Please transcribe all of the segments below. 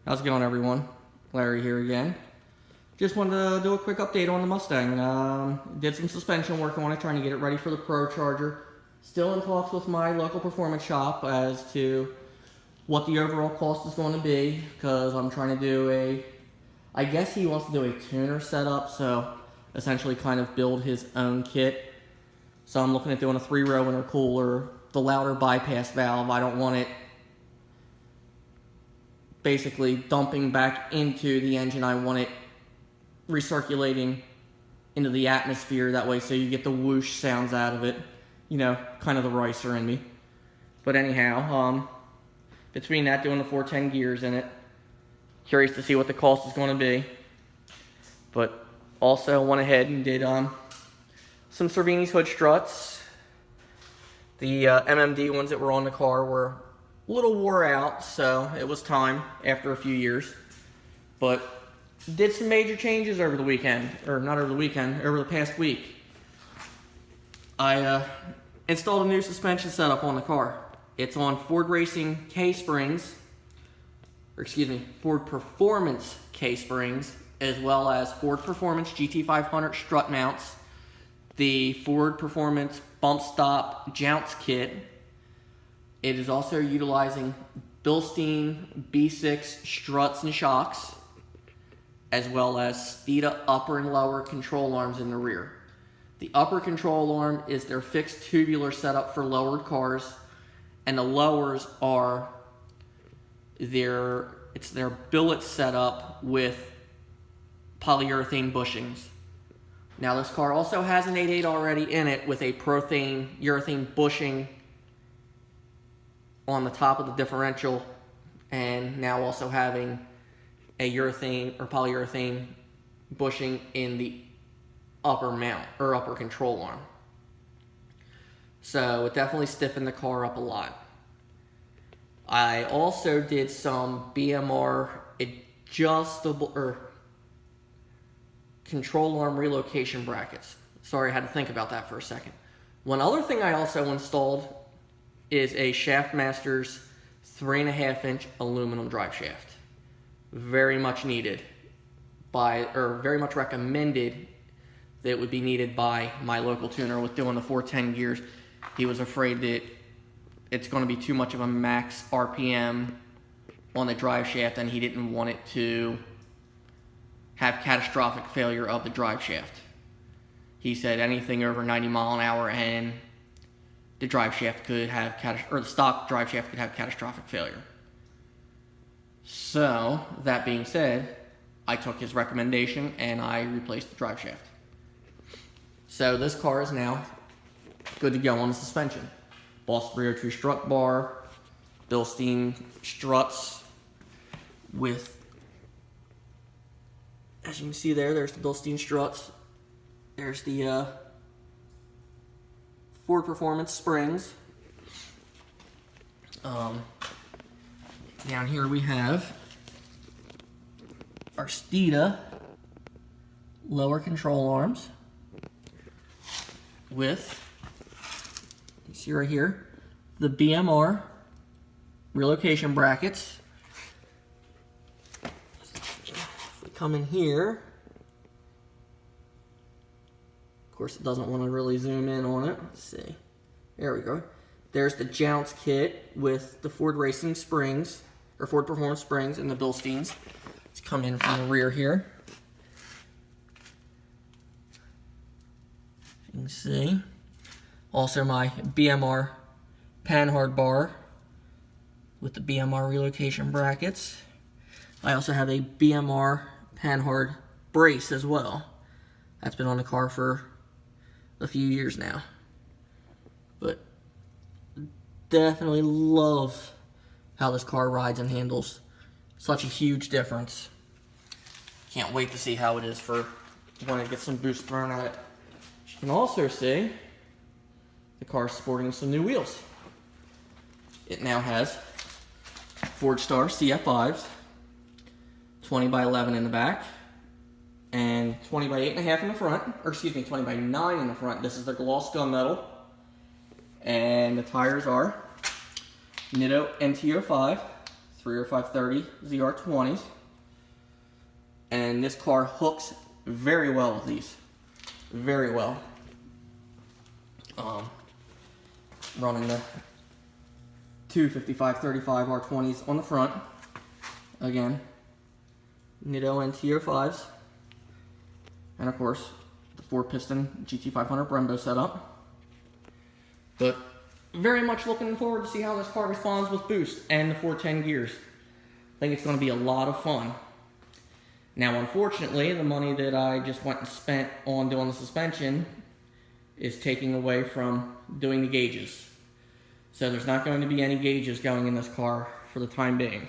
How's it going, everyone? Larry here again. Just wanted to do a quick update on the Mustang. Did some suspension work on it, trying to get it ready for the Pro Charger. Still in talks with my local performance shop as to what the overall cost is going to be, because I'm trying to do I guess he wants to do a tuner setup, so essentially kind of build his own kit. So I'm looking at doing a 3-row intercooler, the louder bypass valve. I don't want it basically dumping back into the engine. I want it recirculating into the atmosphere that way, so you get the whoosh sounds out of it. You know, kind of the ricer in me. But anyhow, between that, doing the 410 gears in it, curious to see what the cost is going to be. But also went ahead and did some Cervini's hood struts. The MMD ones that were on the car were a little wore out, so it was time after a few years. But did some major changes over the weekend, or not over the weekend, over the past week. I installed a new suspension setup on the car. It's on Ford Racing K-springs, or excuse me, Ford Performance K-springs, as well as Ford Performance GT500 strut mounts, the Ford Performance bump stop jounce kit. It is also utilizing Bilstein B6 struts and shocks, as well as Steeda upper and lower control arms in the rear. The upper control arm is their fixed tubular setup for lowered cars, and the lowers are their billet setup with polyurethane bushings. Now this car also has an 8.8 already in it with a urethane bushing on the top of the differential, and now also having a urethane or polyurethane bushing in the upper mount or upper control arm. So it definitely stiffened the car up a lot. I also did some BMR adjustable or control arm relocation brackets. Sorry, I had to think about that for a second. One other thing I also installed is a Shaftmasters 3.5-inch aluminum drive shaft. Very much needed very much recommended that it would be needed by my local tuner with doing the 410 gears. He was afraid that it's going to be too much of a max RPM on the drive shaft, and he didn't want it to have catastrophic failure of the drive shaft. He said anything over 90 mile an hour and the drive shaft could have the stock drive shaft could have catastrophic failure. So that being said, I took his recommendation and I replaced the drive shaft. So this car is now good to go on the suspension. Boss 302 strut bar, Bilstein struts with, as you can see there's the Bilstein struts. There's the Ford Performance springs. Down here we have our Steeda lower control arms with, you see right here, the BMR relocation brackets. If we come in here, of course it doesn't want to really zoom in on it. Let's see. There we go. There's the jounce kit with the Ford Racing springs, or Ford Performance springs, and the Bilsteins. Let's come in from the rear here. You can see. Also my BMR panhard bar with the BMR relocation brackets. I also have a BMR panhard brace as well. That's been on the car for a few years now. But definitely love how this car rides and handles. Such a huge difference. Can't wait to see how it is for when it gets some boost thrown at it. You can also see the car sporting some new wheels. It now has Ford Star CF5s, 20 by 11 in the back, and 20 by 8.5 in the front, or excuse me, 20 by 9 in the front. This is the gloss gunmetal. And the tires are Nitto NT05 rear 530 ZR20s. And this car hooks very well with these. Very well. Running the two 5535 R20s on the front. Again, Nitto NT05s. And of course, the 4-piston GT500 Brembo setup. But very much looking forward to see how this car responds with boost and the 410 gears. I think it's going to be a lot of fun. Now, unfortunately, the money that I just went and spent on doing the suspension is taking away from doing the gauges. So there's not going to be any gauges going in this car for the time being.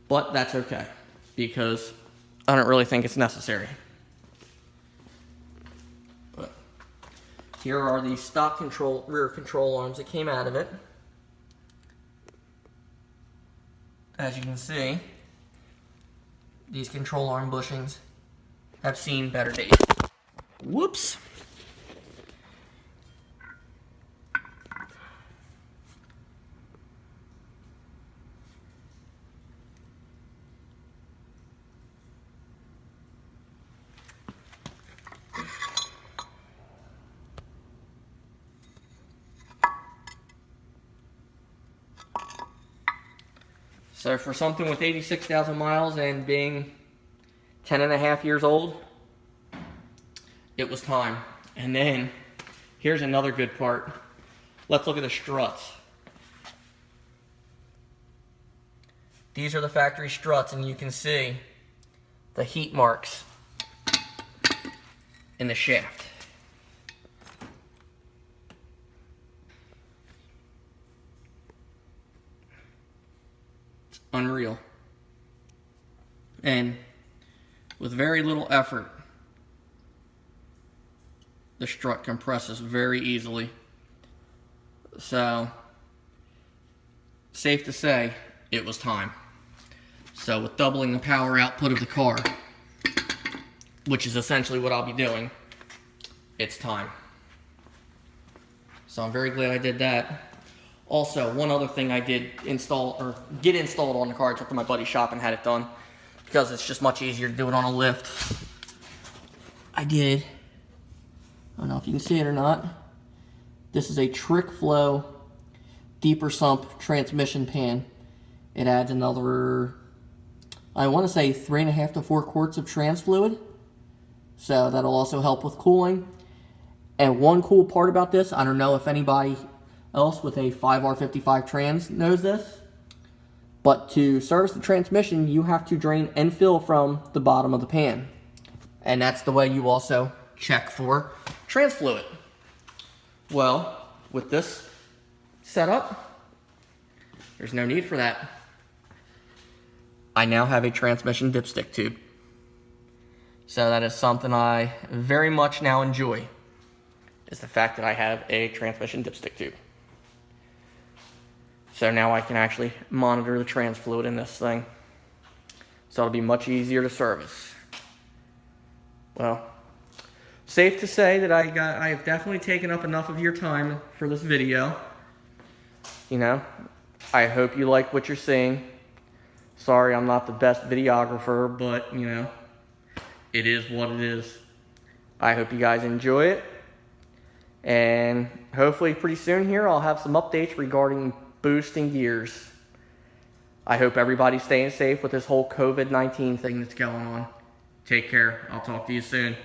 But that's okay, because I don't really think it's necessary. But here are the stock rear control arms that came out of it. As you can see, these control arm bushings have seen better days. Whoops. So for something with 86,000 miles and being 10 and a half years old, it was time. And then, here's another good part. Let's look at the struts. These are the factory struts, and you can see the heat marks in the shaft. It's unreal. And with very little effort, the strut compresses very easily. So, safe to say, it was time. So with doubling the power output of the car, which is essentially what I'll be doing, it's time. So I'm very glad I did that. Also, one other thing I did get installed on the car, I took to my buddy's shop and had it done, because it's just much easier to do it on a lift. I don't know if you can see it or not. This is a Trick Flow deeper sump transmission pan. It adds another, I want to say 3.5 to 4 quarts of trans fluid. So that'll also help with cooling. And one cool part about this, I don't know if anybody else with a 5R55 trans knows this, but to service the transmission, you have to drain and fill from the bottom of the pan. And that's the way you also check for trans fluid. Well, with this setup, there's no need for that. I now have a transmission dipstick tube. So that is something I very much now enjoy, is the fact that I have a transmission dipstick tube. So now I can actually monitor the trans fluid in this thing. So it'll be much easier to service. Well, safe to say that I have definitely taken up enough of your time for this video. You know, I hope you like what you're seeing. Sorry, I'm not the best videographer, but, you know, it is what it is. I hope you guys enjoy it. And hopefully pretty soon here, I'll have some updates regarding boosting gears. I hope everybody's staying safe with this whole COVID-19 thing that's going on. Take care. I'll talk to you soon.